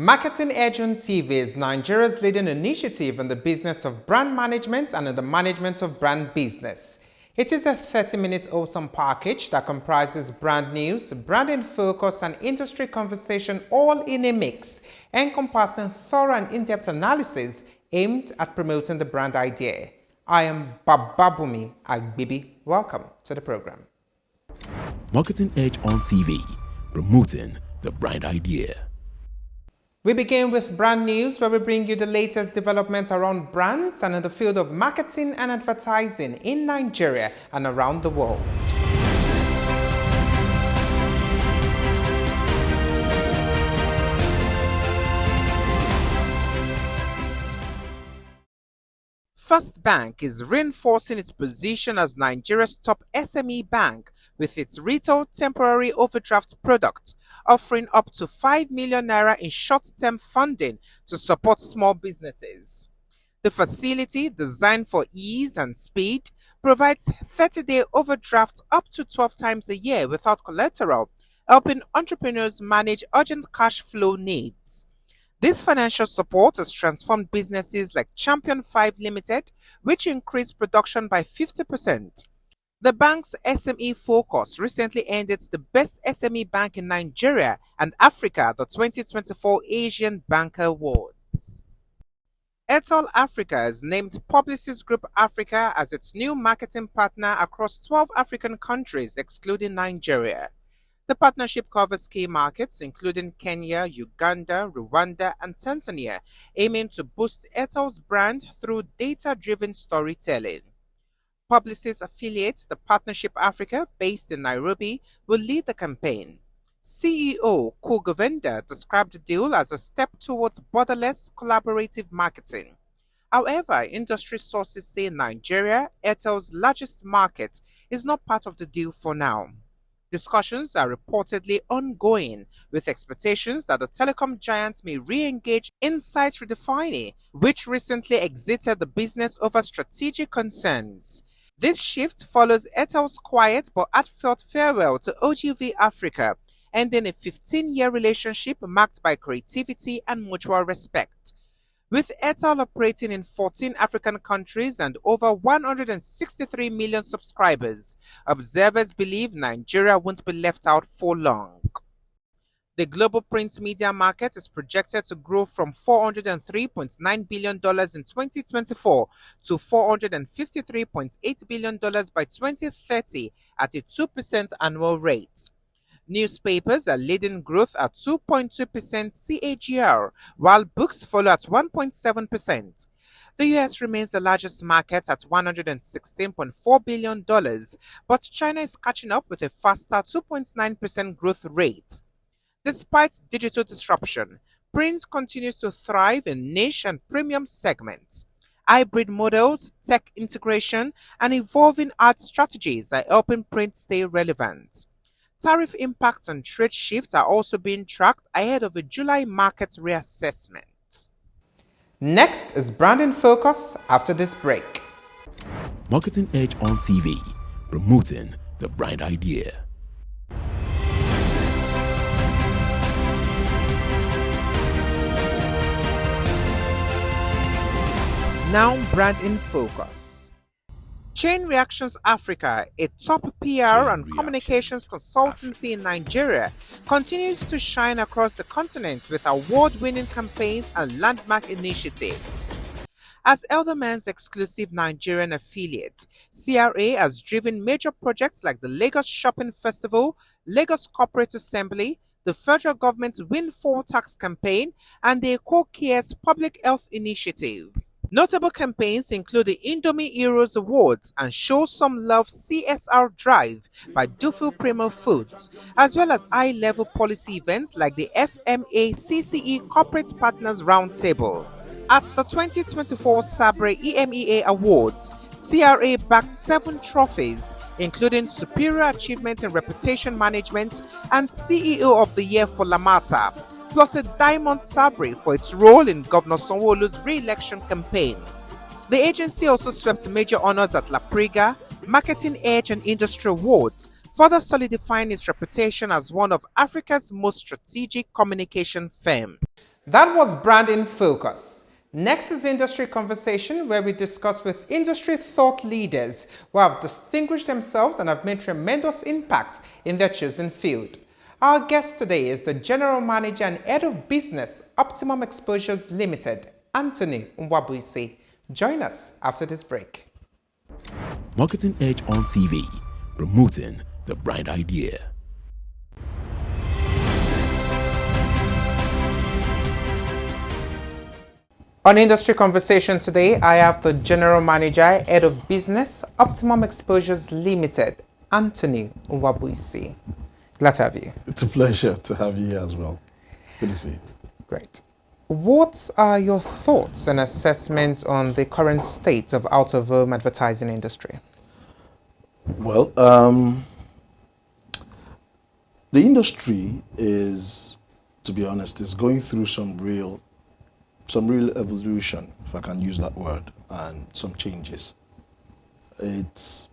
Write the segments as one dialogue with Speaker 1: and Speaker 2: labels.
Speaker 1: Marketing Edge on TV is Nigeria's leading initiative in the business of brand management and in the management of brand business. It is a 30-minute awesome package that comprises brand news, branding focus, and industry conversation all in a mix, encompassing thorough and in-depth analysis aimed at promoting the brand idea. I am Bababumi Agbibi. Welcome to the program.
Speaker 2: Marketing Edge on TV, promoting the brand idea.
Speaker 1: We begin with brand news, where we bring you the latest developments around brands and in the field of marketing and advertising in Nigeria and around the world. First Bank is reinforcing its position as Nigeria's top SME bank with its retail temporary overdraft product, offering up to 5 million naira in short-term funding to support small businesses. The facility, designed for ease and speed, provides 30-day overdrafts up to 12 times a year without collateral, helping entrepreneurs manage urgent cash flow needs. This financial support has transformed businesses like Champion 5 Limited, which increased production by 50%. The bank's SME focus recently ended the Best SME Bank in Nigeria and Africa at the 2024 Asian Banker Awards. Airtel Africa has named Publicis Group Africa as its new marketing partner across 12 African countries, excluding Nigeria. The partnership covers key markets including Kenya, Uganda, Rwanda, and Tanzania, aiming to boost Airtel's brand through data-driven storytelling. Publicis affiliate, the Partnership Africa, based in Nairobi, will lead the campaign. CEO Govenda described the deal as a step towards borderless collaborative marketing. However, industry sources say Nigeria, Airtel's largest market, is not part of the deal for now. Discussions are reportedly ongoing, with expectations that the telecom giant may re-engage Insight Redefining, which recently exited the business over strategic concerns. This shift follows Airtel's quiet but heartfelt farewell to OGV Africa, ending a 15-year relationship marked by creativity and mutual respect. With Airtel operating in 14 African countries and over 163 million subscribers, observers believe Nigeria won't be left out for long. The global print media market is projected to grow from $403.9 billion in 2024 to $453.8 billion by 2030 at a 2% annual rate. Newspapers are leading growth at 2.2% CAGR, while books follow at 1.7%. The US remains the largest market at $116.4 billion, but China is catching up with a faster 2.9% growth rate. Despite digital disruption, print continues to thrive in niche and premium segments. Hybrid models, tech integration, and evolving art strategies are helping print stay relevant. Tariff impacts and trade shifts are also being tracked ahead of a July market reassessment. Next is branding focus after this break.
Speaker 2: Marketing Edge on TV, promoting the brand idea.
Speaker 1: Now branding focus. Chain Reactions Africa, a top PR and communications consultancy in Nigeria, continues to shine across the continent with award-winning campaigns and landmark initiatives. As Elderman's exclusive Nigerian affiliate, CRA has driven major projects like the Lagos Shopping Festival, Lagos Corporate Assembly, the federal government's Windfall Tax campaign, and the Eco Cares Public Health Initiative. Notable campaigns include the Indomie Heroes Awards and Show Some Love CSR Drive by Dufil Primo Foods, as well as high-level policy events like the FMA CCE Corporate Partners Roundtable. At the 2024 Sabre EMEA Awards, CRA backed 7 trophies, including Superior Achievement in Reputation Management and CEO of the Year for Lamata, plus a Diamond Sabre for its role in Governor Sanwo-Olu's re-election campaign. The agency also swept major honors at La Priga, Marketing Edge and Industry Awards, further solidifying its reputation as one of Africa's most strategic communication firms. That was Brand in Focus. Next is Industry Conversation, where we discuss with industry thought leaders who have distinguished themselves and have made tremendous impact in their chosen field. Our guest today is the General Manager and Head of Business, Optimum Exposures Limited, Anthony Nwabuisi. Join us after this break.
Speaker 2: Marketing Edge on TV, promoting the bright idea.
Speaker 1: On Industry Conversation today, I have the General Manager, Head of Business, Optimum Exposures Limited, Anthony Nwabuisi. Glad to have you.
Speaker 3: It's a pleasure to have you here as well. Good to see you.
Speaker 1: Great. What are your thoughts and assessments on the current state of out-of-home advertising industry?
Speaker 3: Well, the industry is, to be honest, is going through some real evolution, if I can use that word, and some changes. It's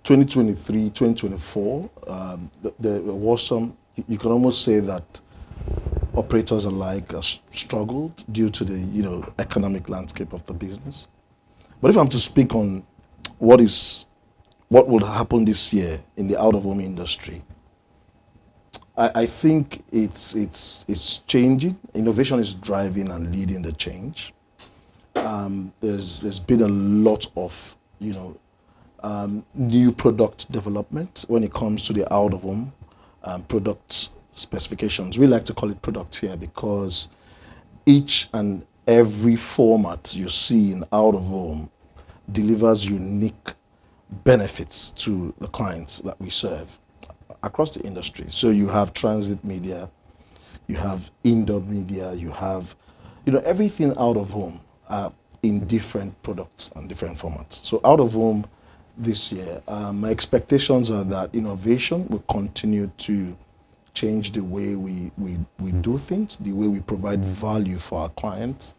Speaker 3: 2023, 2024, there was some, you can almost say that operators alike struggled due to the economic landscape of the business. But if I'm to speak on what will happen this year in the out-of-home industry, I think it's changing. Innovation is driving and leading the change. There's been a lot of new product development when it comes to the out-of-home product specifications. We like to call it product here because each and every format you see in out-of-home delivers unique benefits to the clients that we serve across the industry. So you have transit media, you have indoor media, you have everything out of home in different products and different formats. So out of home this year, my expectations are that innovation will continue to change the way we do things, the way we provide value for our clients,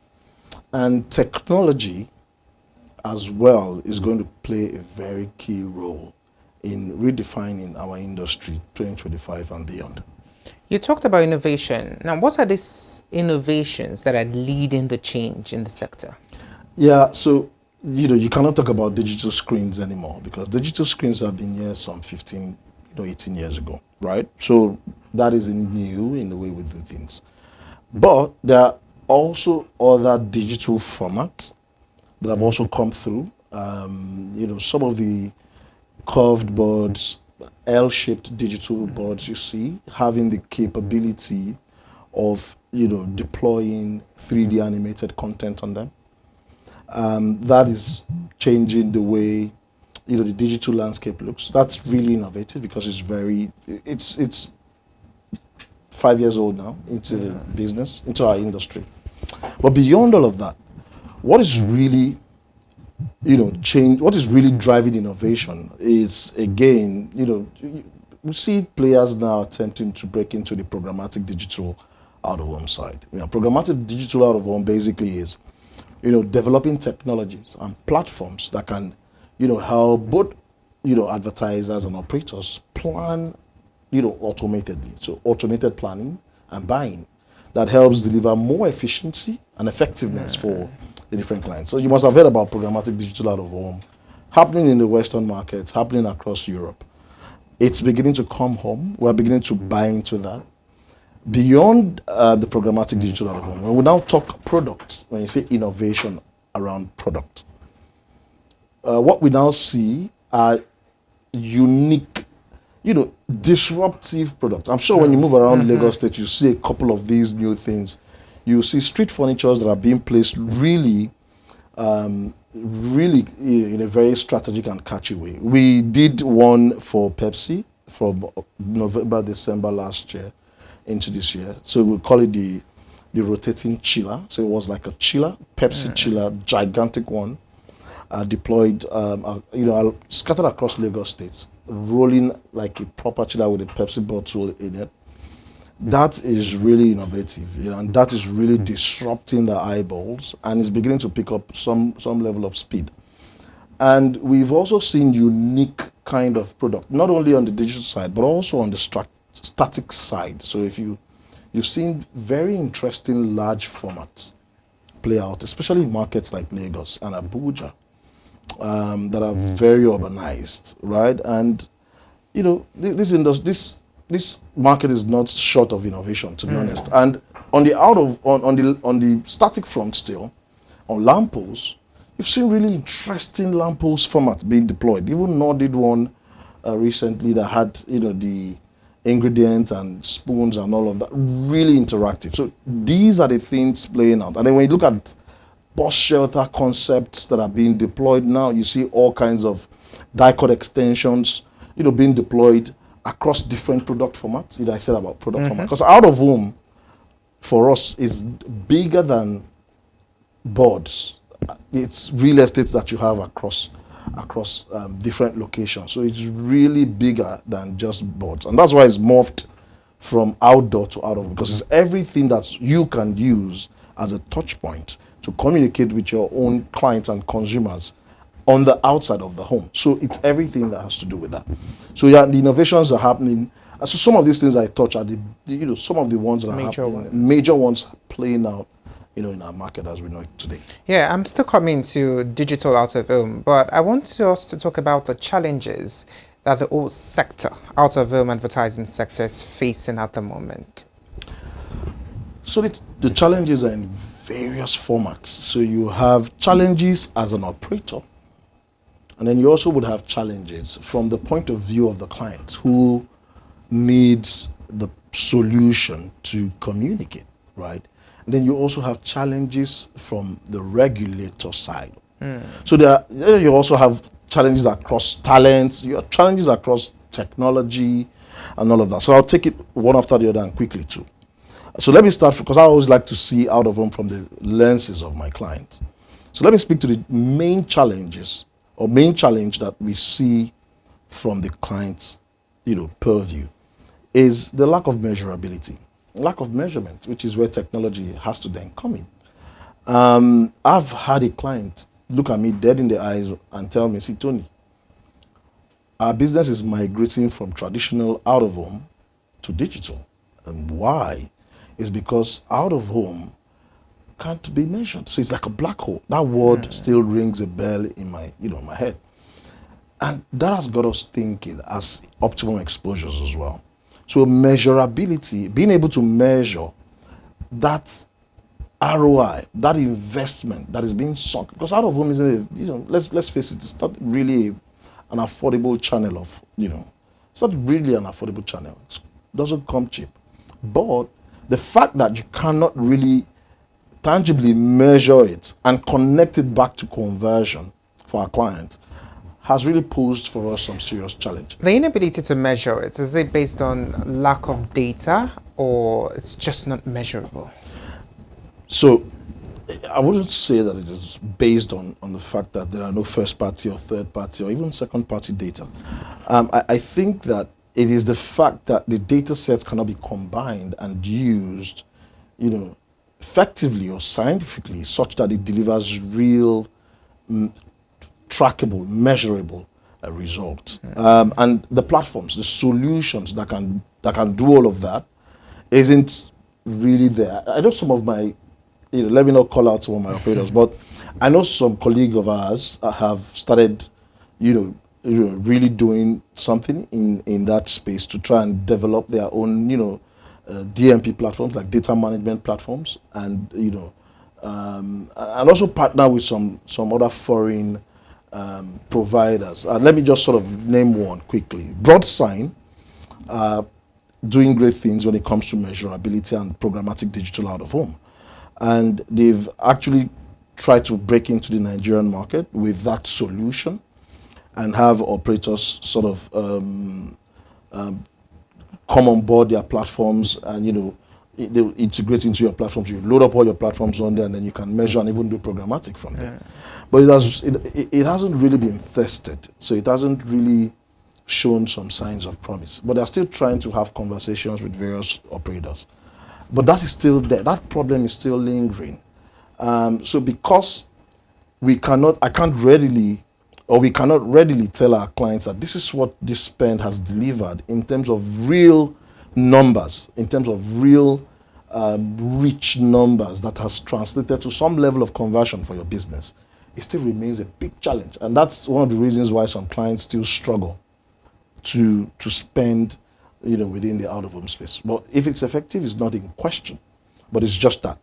Speaker 3: and technology as well is going to play a very key role in redefining our industry 2025 and beyond.
Speaker 1: You talked about innovation. Now, what are these innovations that are leading the change in the sector?
Speaker 3: Yeah, so you cannot talk about digital screens anymore because digital screens have been here some 15, 18 years ago, right? So that is new in the way we do things. But there are also other digital formats that have also come through. Some of the curved boards, L-shaped digital boards you see, having the capability of deploying 3D animated content on them. That is changing the way the digital landscape looks. That's really innovative because it's 5 years old now into the business, into our industry. But beyond all of that, what is really what is really driving innovation is, again, we see players now attempting to break into the programmatic digital out-of-home side. Programmatic digital out-of-home basically is, developing technologies and platforms that can, help both, advertisers and operators plan, automatedly. So automated planning and buying that helps deliver more efficiency and effectiveness for the different clients. So you must have heard about programmatic digital out of home happening in the Western markets, happening across Europe. It's beginning to come home. We're beginning to buy into that. Beyond the programmatic digital out of home, when we now talk products, when you say innovation around product, what we now see are unique, disruptive products. I'm sure when you move around Lagos State, you see a couple of these new things. You see street furniture that are being placed really in a very strategic and catchy way. We did one for Pepsi from November, December last year into this year. So we call it the rotating chiller. So it was like a chiller, Pepsi chiller, gigantic one, deployed, scattered across Lagos State, rolling like a proper chiller with a Pepsi bottle in it. That is really innovative, and that is really disrupting the eyeballs, and it's beginning to pick up some level of speed. And we've also seen unique kind of product, not only on the digital side, but also on the static side. So if you you've seen very interesting large formats play out, especially in markets like Lagos and Abuja, that are very urbanized, right? And this market is not short of innovation, to be honest. And on the static front still, on lampposts, you've seen really interesting lamppost format being deployed. Even Nor did one recently that had the ingredients and spoons and all of that, really interactive. So these are the things playing out. And then when you look at bus shelter concepts that are being deployed now, you see all kinds of die-cut extensions, being deployed across different product formats. I said about product format, because out of home for us is bigger than boards. It's real estate that you have across different locations. So it's really bigger than just boards, and that's why it's morphed from outdoor to out of home, because it's everything that you can use as a touch point to communicate with your own clients and consumers on the outside of the home. So it's everything that has to do with that. So yeah, the innovations are happening. So some of these things I touch are some of the ones that are happening, major ones playing out, in our market as we know it today.
Speaker 1: Yeah, I'm still coming to digital out of home, but I want us to talk about the challenges that the whole sector, out of home advertising sector, is facing at the moment.
Speaker 3: So the challenges are in various formats. So you have challenges as an operator, and then you also would have challenges from the point of view of the client who needs the solution to communicate, right? And then you also have challenges from the regulator side. So you also have challenges across talents, you have challenges across technology and all of that. So I'll take it one after the other and quickly too. So let me start, because I always like to see out of home from the lenses of my clients. So let me speak to the main challenges, or main challenge that we see from the client's purview, is the lack of measurability, lack of measurement, which is where technology has to then come in. I've had a client look at me dead in the eyes and tell me, see, Tony, our business is migrating from traditional out of home to digital. And why? Is because out of home can't be measured. So it's like a black hole. That word still rings a bell in my, my head. And that has got us thinking as optimum exposures as well. So measurability, being able to measure that ROI, that investment that is being sunk, because out of home isn't let's face it, it's not really an affordable channel of, it's not really an affordable channel. It doesn't come cheap. But the fact that you cannot really tangibly measure it and connect it back to conversion for our clients has really posed for us some serious challenge.
Speaker 1: The inability to measure it, is it based on lack of data, or it's just not measurable?
Speaker 3: So I wouldn't say that it is based on the fact that there are no first party or third party or even second party data. I think that it is the fact that the data sets cannot be combined and used, effectively or scientifically, such that it delivers real, trackable, measurable result. And the platforms, the solutions that can do all of that, isn't really there. I know some of my, let me not call out some of my operators, but I know some colleagues of ours have started, really doing something in that space to try and develop their own, DMP platforms, like data management platforms, and and also partner with some other foreign providers. Let me just sort of name one quickly. Broadsign, doing great things when it comes to measurability and programmatic digital out of home, and they've actually tried to break into the Nigerian market with that solution, and have operators sort of come on board their platforms, and they integrate into your platforms. You load up all your platforms on there, and then you can measure and even do programmatic from there. But it hasn't really been tested, so it hasn't really shown some signs of promise. But they're still trying to have conversations with various operators. But that is still there. That problem is still lingering. So because we cannot readily tell our clients that this is what this spend has delivered in terms of real numbers, in terms of real rich numbers that has translated to some level of conversion for your business, it still remains a big challenge. And that's one of the reasons why some clients still struggle to spend, within the out-of-home space. But if it's effective, it's not in question. But it's just that.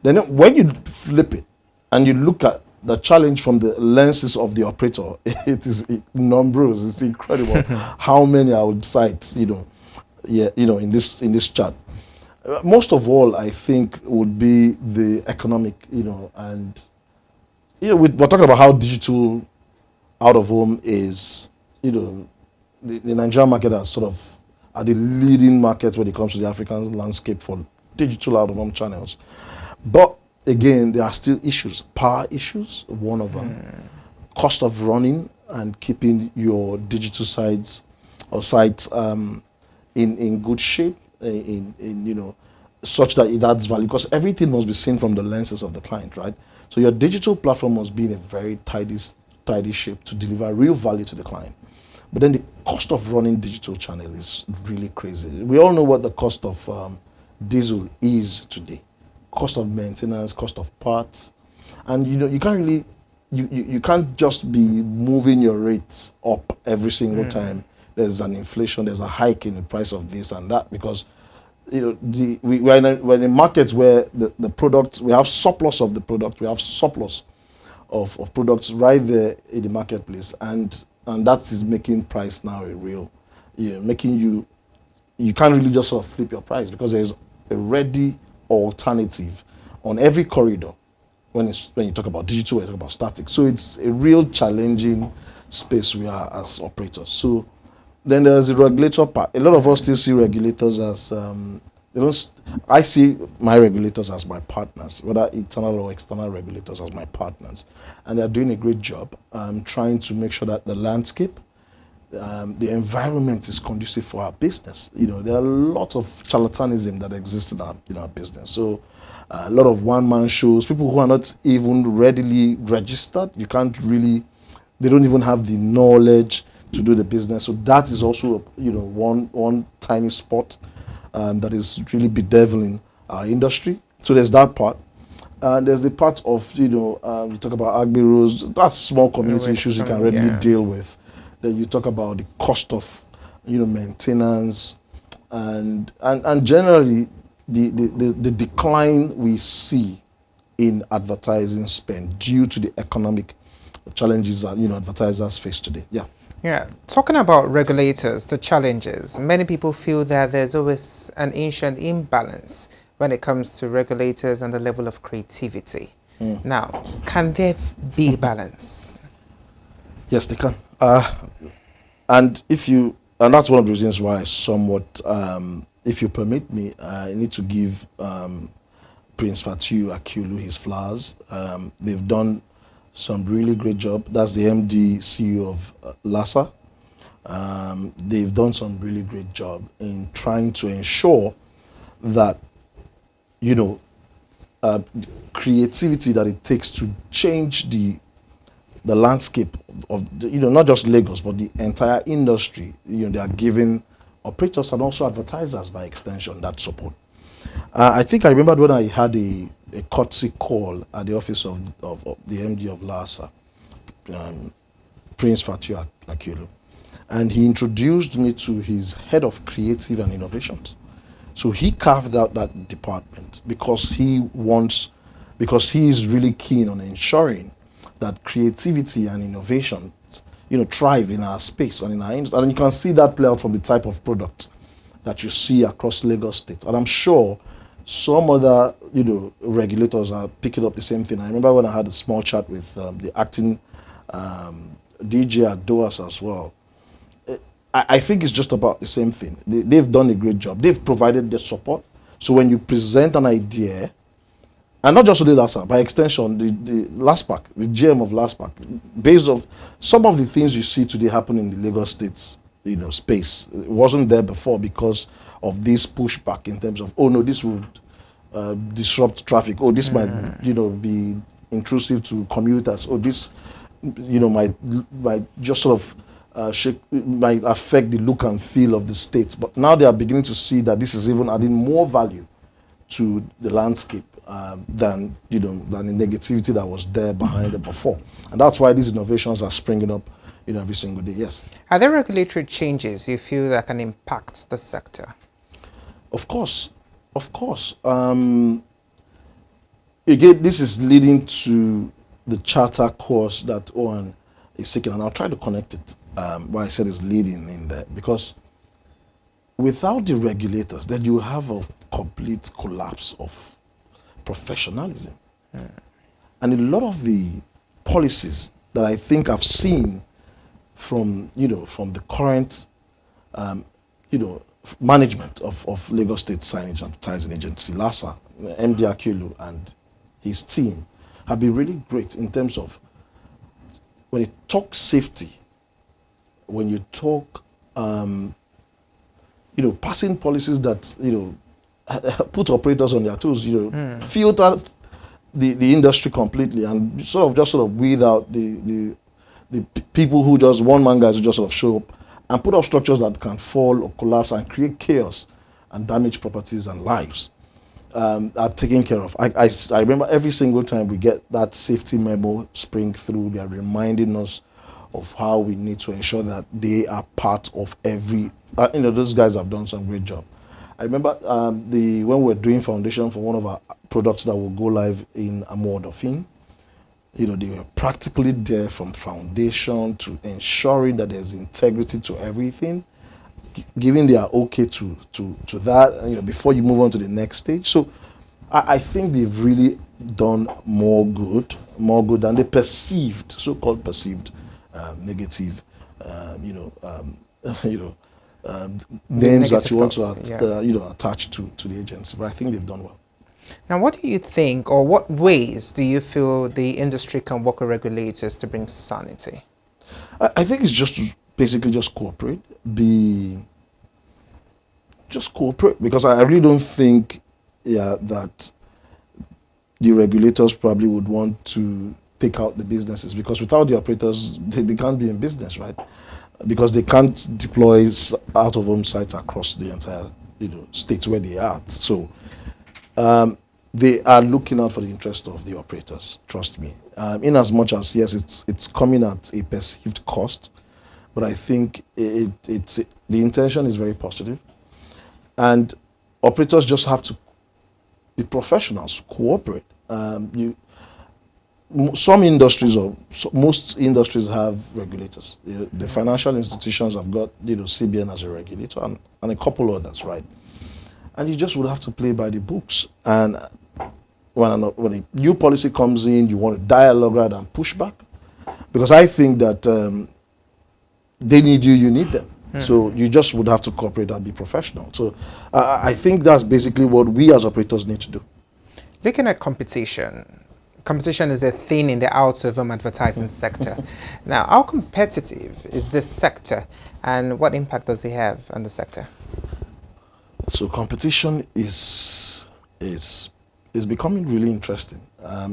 Speaker 3: Then when you flip it and you look at the challenge from the lenses of the operator, it is numbers. It's incredible how many I would cite, in this chart. Most of all, I think would be the economic, and we're talking about how digital out of home is, the Nigerian market has sort of are the leading market when it comes to the African landscape for digital out of home channels. But again, there are still issues. Power issues, one of them. Cost of running and keeping your digital sites or sites in good shape, such that it adds value, because everything must be seen from the lenses of the client, right? So your digital platform must be in a very tidy shape to deliver real value to the client. But then the cost of running digital channel is really crazy. We all know what the cost of diesel is today. Cost of maintenance, cost of parts. And you can't really, you can't just be moving your rates up every single time there's an inflation, there's a hike in the price of this and that, because we're in markets where the products, we have surplus of the product, we have surplus of products right there in the marketplace, and that is making price now a real, making you can't really just sort of flip your price, because there's a ready alternative on every corridor when you talk about digital, when you talk about static. So it's a real challenging space we are as operators. So then there's the regulator part. A lot of us still see regulators as I see my regulators as my partners, whether internal or external regulators as my partners, and they're doing a great job trying to make sure that the landscape, the environment is conducive for our business. There are a lot of charlatanism that exists in our business. So a lot of one-man shows, people who are not even readily registered. They don't even have the knowledge to do the business. So that is also, one tiny spot that is really bedeviling our industry. So there's that part. And there's the part of, you talk about agbiros, that's small community issues you can readily deal with. Then you talk about the cost of, maintenance and generally the decline we see in advertising spend due to the economic challenges that, advertisers face today. Yeah.
Speaker 1: Yeah, talking about regulators, the challenges, many people feel that there's always an ancient imbalance when it comes to regulators and the level of creativity. Now, can there be balance?
Speaker 3: Yes, they can. And that's one of the reasons why somewhat, if you permit me, I need to give Prince Fatiu Akiolu his flowers. They've done some really great job. That's the MD CEO of LASA. They've done some really great job in trying to ensure that, creativity that it takes to change the landscape of, not just Lagos, but the entire industry. They are giving operators and also advertisers by extension that support. I think I remembered when I had a courtesy call at the office of the MD of LASA, Prince Fatiu Akiolu, and he introduced me to his head of creative and innovations. So he carved out that department because he is really keen on ensuring that creativity and innovation, thrive in our space and in our industry. And you can see that play out from the type of product that you see across Lagos State. And I'm sure some other, regulators are picking up the same thing. I remember when I had a small chat with the acting DJ at DOAS as well. I think it's just about the same thing. They've done a great job. They've provided the support. So when you present an idea, and not just only LASA, by extension, the LASPAC, the GM of LASPAC, based on some of the things you see today happen in the Lagos State's, space, it wasn't there before because of this pushback in terms of, oh no, this would disrupt traffic. Oh, this might, be intrusive to commuters. Oh, this, might just sort of might affect the look and feel of the state. But now they are beginning to see that this is even adding more value to the landscape than than the negativity that was there behind it before. And that's why these innovations are springing up every single day. Yes.
Speaker 1: Are there regulatory changes you feel that can impact the sector?
Speaker 3: Of course, of course. Again, this is leading to the charter course that Owen is seeking, and I'll try to connect it. Why I said it's leading in there, because without the regulators, then you have a complete collapse of professionalism. And a lot of the policies that I think I've seen from from the current management of Lagos State Signage Advertising Agency, LASA, MD Akilu and his team have been really great in terms of when you talk safety, when you talk passing policies that put operators on their toes, filter the industry completely, and sort of weed out the people who just one man guys who just sort of show up and put up structures that can fall or collapse and create chaos and damage properties and lives. Are taken care of. I remember every single time we get that safety memo spring through, they are reminding us of how we need to ensure that they are part of every. Those guys have done some great job. I remember when we were doing foundation for one of our products that will go live in Amodofin. They were practically there from foundation to ensuring that there's integrity to everything, giving their okay to that, before you move on to the next stage. So I think they've really done more good than the perceived, so-called perceived negative, names that you want to attach to the agency. But I think they've done well.
Speaker 1: Now, what do you think, or what ways do you feel the industry can work with regulators to bring sanity?
Speaker 3: I think it's just to basically just cooperate, because I really don't think that the regulators probably would want to take out the businesses, because without the operators, they can't be in business, right? Because they can't deploy out-of-home sites across the entire states where they are. So they are looking out for the interest of the operators, trust me. In as much as, yes, it's coming at a perceived cost, but I think the intention is very positive. And operators just have to be professionals, cooperate. Some industries, or most industries, have regulators. The financial institutions have got CBN as a regulator, and a couple others, right? And you just would have to play by the books. And when a new policy comes in, you want to dialogue rather than push back, because I think that they need you, you need them. So you just would have to cooperate and be professional. So I think that's basically what we as operators need to do.
Speaker 1: Looking at competition is a thing in the out-of-home advertising sector. Now, how competitive is this sector, and what impact does it have on the sector?
Speaker 3: So competition is becoming really interesting,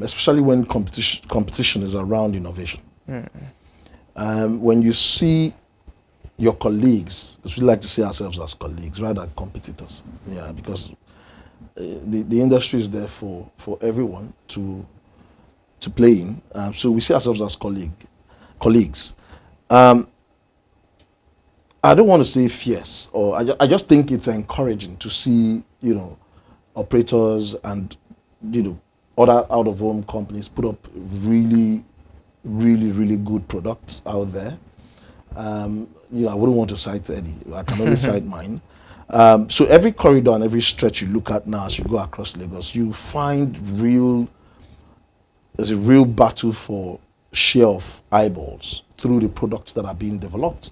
Speaker 3: especially when competition is around innovation. When you see your colleagues, because we like to see ourselves as colleagues rather than competitors, because the industry is there for everyone to play in. So we see ourselves as colleagues. I don't want to say fierce, or I just think it's encouraging to see operators and other out-of-home companies put up really, really, really good products out there. I wouldn't want to cite any. I can only cite mine. So every corridor and every stretch you look at now as you go across Lagos, you find there's a real battle for share of eyeballs through the products that are being developed.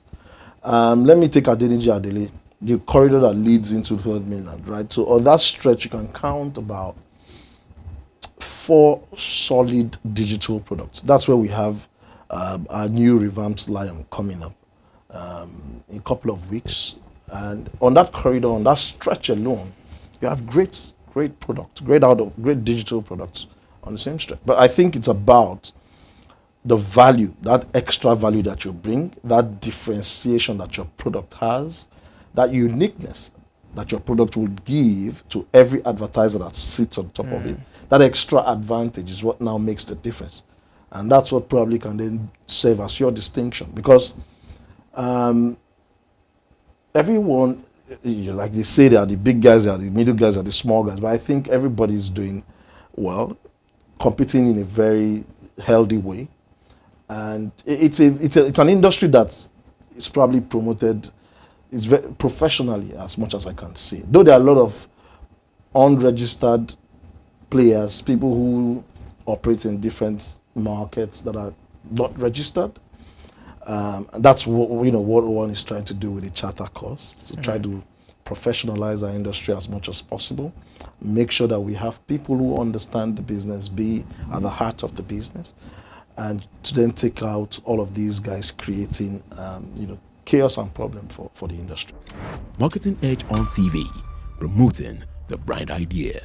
Speaker 3: Let me take Adeniji Adele, the corridor that leads into the Third Mainland, right? So on that stretch, you can count about 4 solid digital products. That's where we have our new revamped Lion coming up in a couple of weeks. And on that corridor, on that stretch alone, you have great products, great digital products on the same stretch. But I think it's about the value, that extra value that you bring, that differentiation that your product has, that uniqueness that your product will give to every advertiser that sits on top of it, that extra advantage is what now makes the difference. And that's what probably can then serve as your distinction. Because everyone, like they say, they are the big guys, they are the middle guys, they are the small guys. But I think everybody's doing well, competing in a very healthy way. And it's an industry that is probably promoted is very professionally, as much as I can see. Though there are a lot of unregistered players, people who operate in different markets that are not registered. And that's what what one is trying to do with the charter course, to try to professionalize our industry as much as possible, make sure that we have people who understand the business, be at the heart of the business, and to then take out all of these guys creating chaos and problem for the industry.
Speaker 2: Marketing Edge on TV, promoting the bright idea.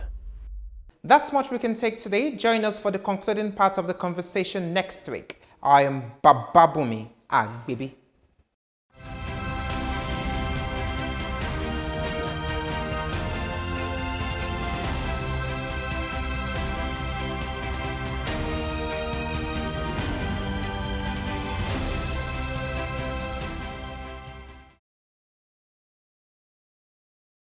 Speaker 1: That's much we can take today. Join us for the concluding part of the conversation next week. I am Bababumi Agbibi.